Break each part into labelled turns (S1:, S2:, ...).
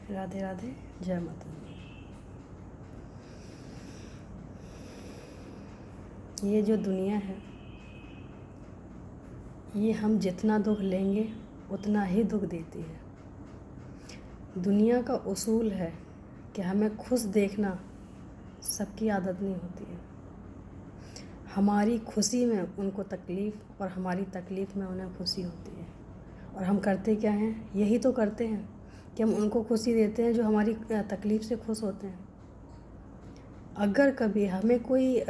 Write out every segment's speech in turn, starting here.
S1: राधे राधे, जय माता दी। ये जो दुनिया है, ये हम जितना दुख लेंगे उतना ही दुख देती है। दुनिया का उसूल है कि हमें खुश देखना सबकी आदत नहीं होती है। हमारी खुशी में उनको तकलीफ़ और हमारी तकलीफ़ में उन्हें खुशी होती है। और हम करते क्या हैं? यही तो करते हैं कि हम उनको खुशी देते हैं जो हमारी तकलीफ़ से खुश होते हैं। अगर कभी हमें कोई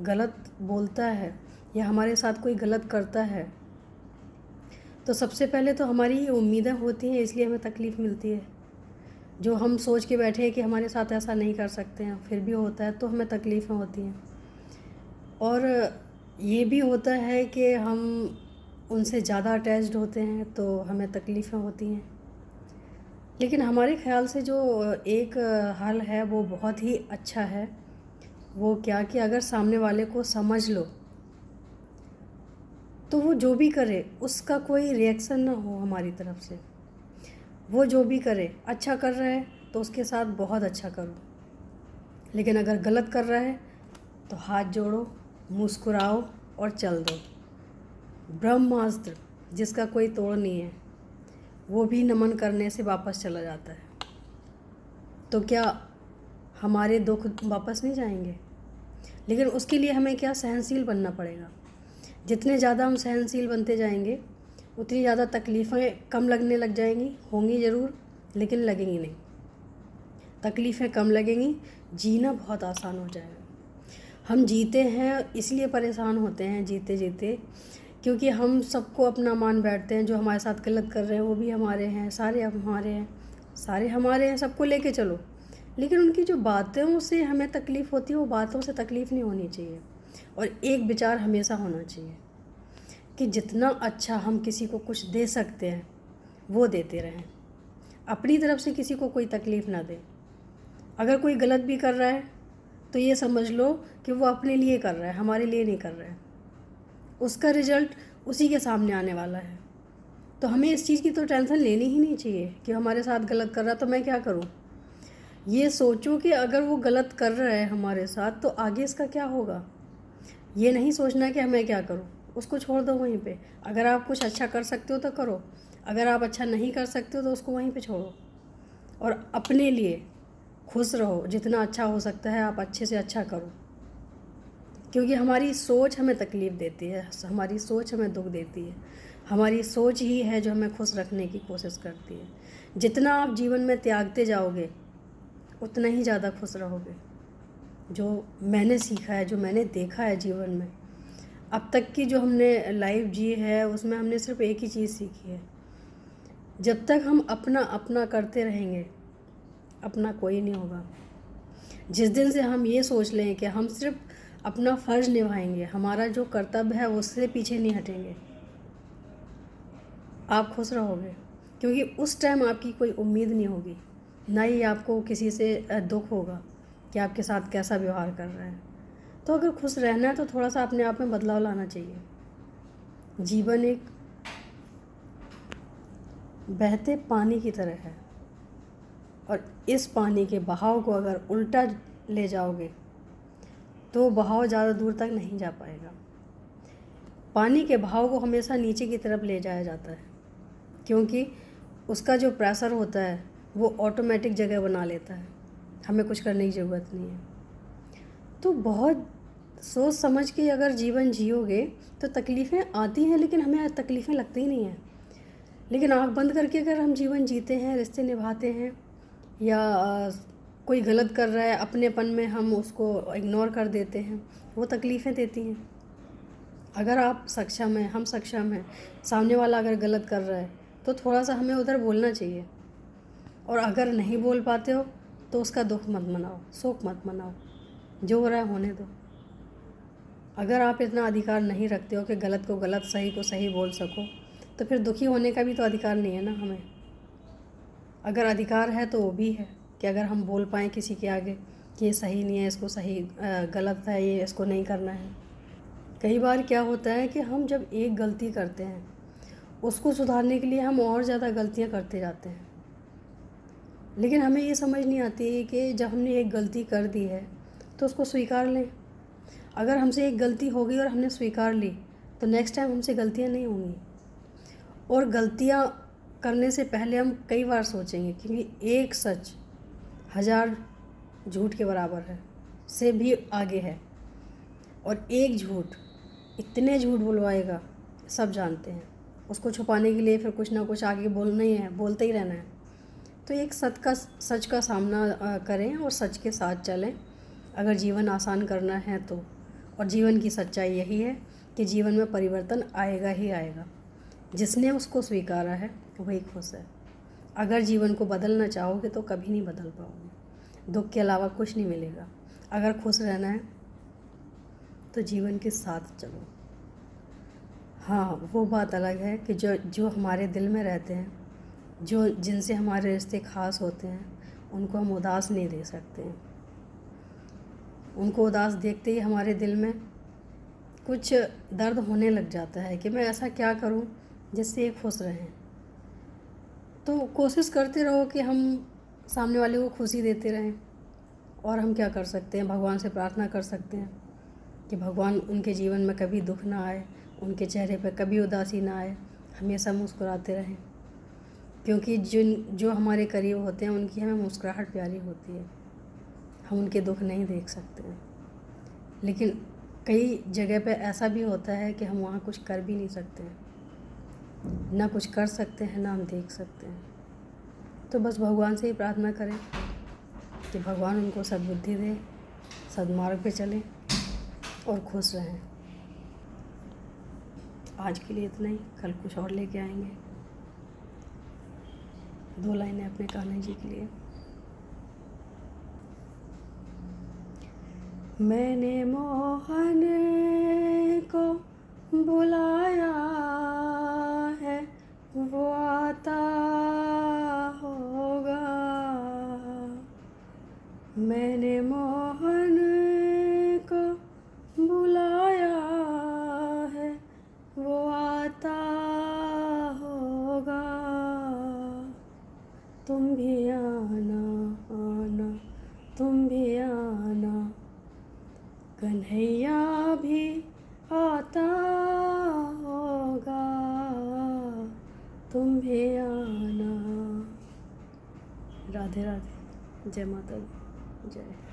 S1: गलत बोलता है या हमारे साथ कोई गलत करता है तो सबसे पहले तो हमारी ही उम्मीदें होती हैं, इसलिए हमें तकलीफ़ मिलती है। जो हम सोच के बैठे हैं कि हमारे साथ ऐसा नहीं कर सकते हैं, फिर भी होता है तो हमें तकलीफ़ें होती हैं। और ये भी होता है कि हम उनसे ज़्यादा अटैच्ड होते हैं तो हमें तकलीफ़ें होती हैं। लेकिन हमारे ख़्याल से जो एक हल है वो बहुत ही अच्छा है। वो क्या कि अगर सामने वाले को समझ लो तो वो जो भी करे उसका कोई रिएक्शन ना हो हमारी तरफ से। वो जो भी करे, अच्छा कर रहा है तो उसके साथ बहुत अच्छा करो, लेकिन अगर गलत कर रहा है तो हाथ जोड़ो, मुस्कुराओ और चल दो। ब्रह्मास्त्र जिसका कोई तोड़ नहीं है, वो भी नमन करने से वापस चला जाता है। तो क्या हमारे दुख वापस नहीं जाएंगे? लेकिन उसके लिए हमें क्या, सहनशील बनना पड़ेगा। जितने ज़्यादा हम सहनशील बनते जाएंगे उतनी ज़्यादा तकलीफ़ें कम लगने लग जाएंगी। होंगी ज़रूर लेकिन लगेंगी नहीं। तकलीफ़ें कम लगेंगी, जीना बहुत आसान हो जाएगा। हम जीते हैं इसलिए परेशान होते हैं जीते जीते, क्योंकि हम सबको अपना मान बैठते हैं। जो हमारे साथ गलत कर रहे हैं वो भी हमारे हैं, सारे हमारे हैं, सारे हमारे हैं, सबको लेके चलो। लेकिन उनकी जो बातों से हमें तकलीफ़ होती है वो बातों से तकलीफ़ नहीं होनी चाहिए। और एक विचार हमेशा होना चाहिए कि जितना अच्छा हम किसी को कुछ दे सकते हैं वो देते रहें। अपनी तरफ से किसी को कोई तकलीफ़ ना दें। अगर कोई गलत भी कर रहा है तो ये समझ लो कि वो अपने लिए कर रहा है, हमारे लिए नहीं कर रहा है। उसका रिज़ल्ट उसी के सामने आने वाला है। तो हमें इस चीज़ की तो टेंशन लेनी ही नहीं चाहिए कि हमारे साथ गलत कर रहा है तो मैं क्या करूँ। ये सोचो कि अगर वो गलत कर रहा है हमारे साथ तो आगे इसका क्या होगा। ये नहीं सोचना कि मैं क्या करूँ, उसको छोड़ दो वहीं पे। अगर आप कुछ अच्छा कर सकते हो तो करो, अगर आप अच्छा नहीं कर सकते हो तो उसको वहीं पे छोड़ो। और अपने लिए खुश रहो, जितना अच्छा हो सकता है आप अच्छे से अच्छा करो। क्योंकि हमारी सोच हमें तकलीफ़ देती है, हमारी सोच हमें दुख देती है। हमारी सोच ही है जो हमें खुश रखने की कोशिश करती है। जितना आप जीवन में त्यागते जाओगे उतना ही ज़्यादा खुश रहोगे। जो मैंने सीखा है, जो मैंने देखा है जीवन में, अब तक की जो हमने लाइफ जी है उसमें हमने सिर्फ एक ही चीज़ सीखी है, जब तक हम अपना अपना करते रहेंगे अपना कोई नहीं होगा। जिस दिन से हम ये सोच लें कि हम सिर्फ अपना फ़र्ज़ निभाएंगे, हमारा जो कर्तव्य है उससे पीछे नहीं हटेंगे, आप खुश रहोगे। क्योंकि उस टाइम आपकी कोई उम्मीद नहीं होगी, ना ही आपको किसी से दुख होगा कि आपके साथ कैसा व्यवहार कर रहा है। तो अगर खुश रहना है तो थोड़ा सा अपने आप में बदलाव लाना चाहिए। जीवन एक बहते पानी की तरह है और इस पानी के बहाव को अगर उल्टा ले जाओगे तो बहाव ज़्यादा दूर तक नहीं जा पाएगा। पानी के बहाव को हमेशा नीचे की तरफ ले जाया जाता है, क्योंकि उसका जो प्रेशर होता है वो ऑटोमेटिक जगह बना लेता है, हमें कुछ करने की ज़रूरत नहीं है। तो बहुत सोच समझ के अगर जीवन जियोगे तो तकलीफ़ें आती हैं, लेकिन हमें तकलीफ़ें लगती ही नहीं हैं। लेकिन आँख बंद करके अगर हम जीवन जीते हैं, रिश्ते निभाते हैं, या कोई गलत कर रहा है अपनेपन में हम उसको इग्नोर कर देते हैं, वो तकलीफ़ें देती हैं। अगर आप सक्षम हैं, हम सक्षम हैं, सामने वाला अगर गलत कर रहा है तो थोड़ा सा हमें उधर बोलना चाहिए। और अगर नहीं बोल पाते हो तो उसका दुख मत मनाओ, शोक मत मनाओ, जो हो रहा है होने दो। अगर आप इतना अधिकार नहीं रखते हो कि गलत को गलत, सही को सही बोल सको, तो फिर दुखी होने का भी तो अधिकार नहीं है ना हमें। अगर अधिकार है तो वो भी है कि अगर हम बोल पाएँ किसी के आगे कि ये सही नहीं है, इसको सही, गलत है ये, इसको नहीं करना है। कई बार क्या होता है कि हम जब एक गलती करते हैं उसको सुधारने के लिए हम और ज़्यादा गलतियाँ करते जाते हैं। लेकिन हमें ये समझ नहीं आती कि जब हमने एक गलती कर दी है तो उसको स्वीकार लें। अगर हमसे एक गलती हो गई और हमने स्वीकार ली तो नेक्स्ट टाइम हमसे गलतियाँ नहीं होंगी। और गलतियाँ करने से पहले हम कई बार सोचेंगे, क्योंकि एक सच 1000 झूठ के बराबर है, से भी आगे है। और एक झूठ इतने झूठ बुलवाएगा, सब जानते हैं। उसको छुपाने के लिए फिर कुछ ना कुछ आगे बोलना ही है, बोलते ही रहना है। तो एक सच का सामना करें और सच के साथ चलें अगर जीवन आसान करना है तो। और जीवन की सच्चाई यही है कि जीवन में परिवर्तन आएगा ही आएगा। जिसने उसको स्वीकारा है वही खुश है। अगर जीवन को बदलना चाहोगे तो कभी नहीं बदल पाओगे। दुख के अलावा कुछ नहीं मिलेगा। अगर खुश रहना है तो जीवन के साथ चलो। हाँ, वो बात अलग है कि जो हमारे दिल में रहते हैं, जिनसे हमारे रिश्ते ख़ास होते हैं, उनको हम उदास नहीं देख सकते हैं। उनको उदास देखते ही हमारे दिल में कुछ दर्द होने लग जाता है कि मैं ऐसा क्या करूं जिससे ये खुश रहें। तो कोशिश करते रहो कि हम सामने वाले को खुशी देते रहें। और हम क्या कर सकते हैं, भगवान से प्रार्थना कर सकते हैं कि भगवान उनके जीवन में कभी दुख ना आए, उनके चेहरे पर कभी उदासी ना आए, हमेशा मुस्कुराते रहें। क्योंकि जो हमारे करीब होते हैं उनकी हमें मुस्कुराहट प्यारी होती है। हम उनके दुख नहीं देख सकते हैं, लेकिन कई जगह पे ऐसा भी होता है कि हम वहाँ कुछ कर भी नहीं सकते हैं, ना कुछ कर सकते हैं ना हम देख सकते हैं। तो बस भगवान से ही प्रार्थना करें कि भगवान उनको सद्बुद्धि दे, सद्मार्ग पे चलें और खुश रहें। आज के लिए इतना ही, कल कुछ और लेके आएंगे। 2 लाइनें अपने कान्हा जी के लिए। मैंने मोहन को बुलाया है, वो आता होगा। मैंने मोहन को बुलाया है, वो आता होगा। तुम भी आना आना, तुम भी आना, कन्हैया भी आता होगा। तुम भी आना। राधे राधे। जय माता दी। जय।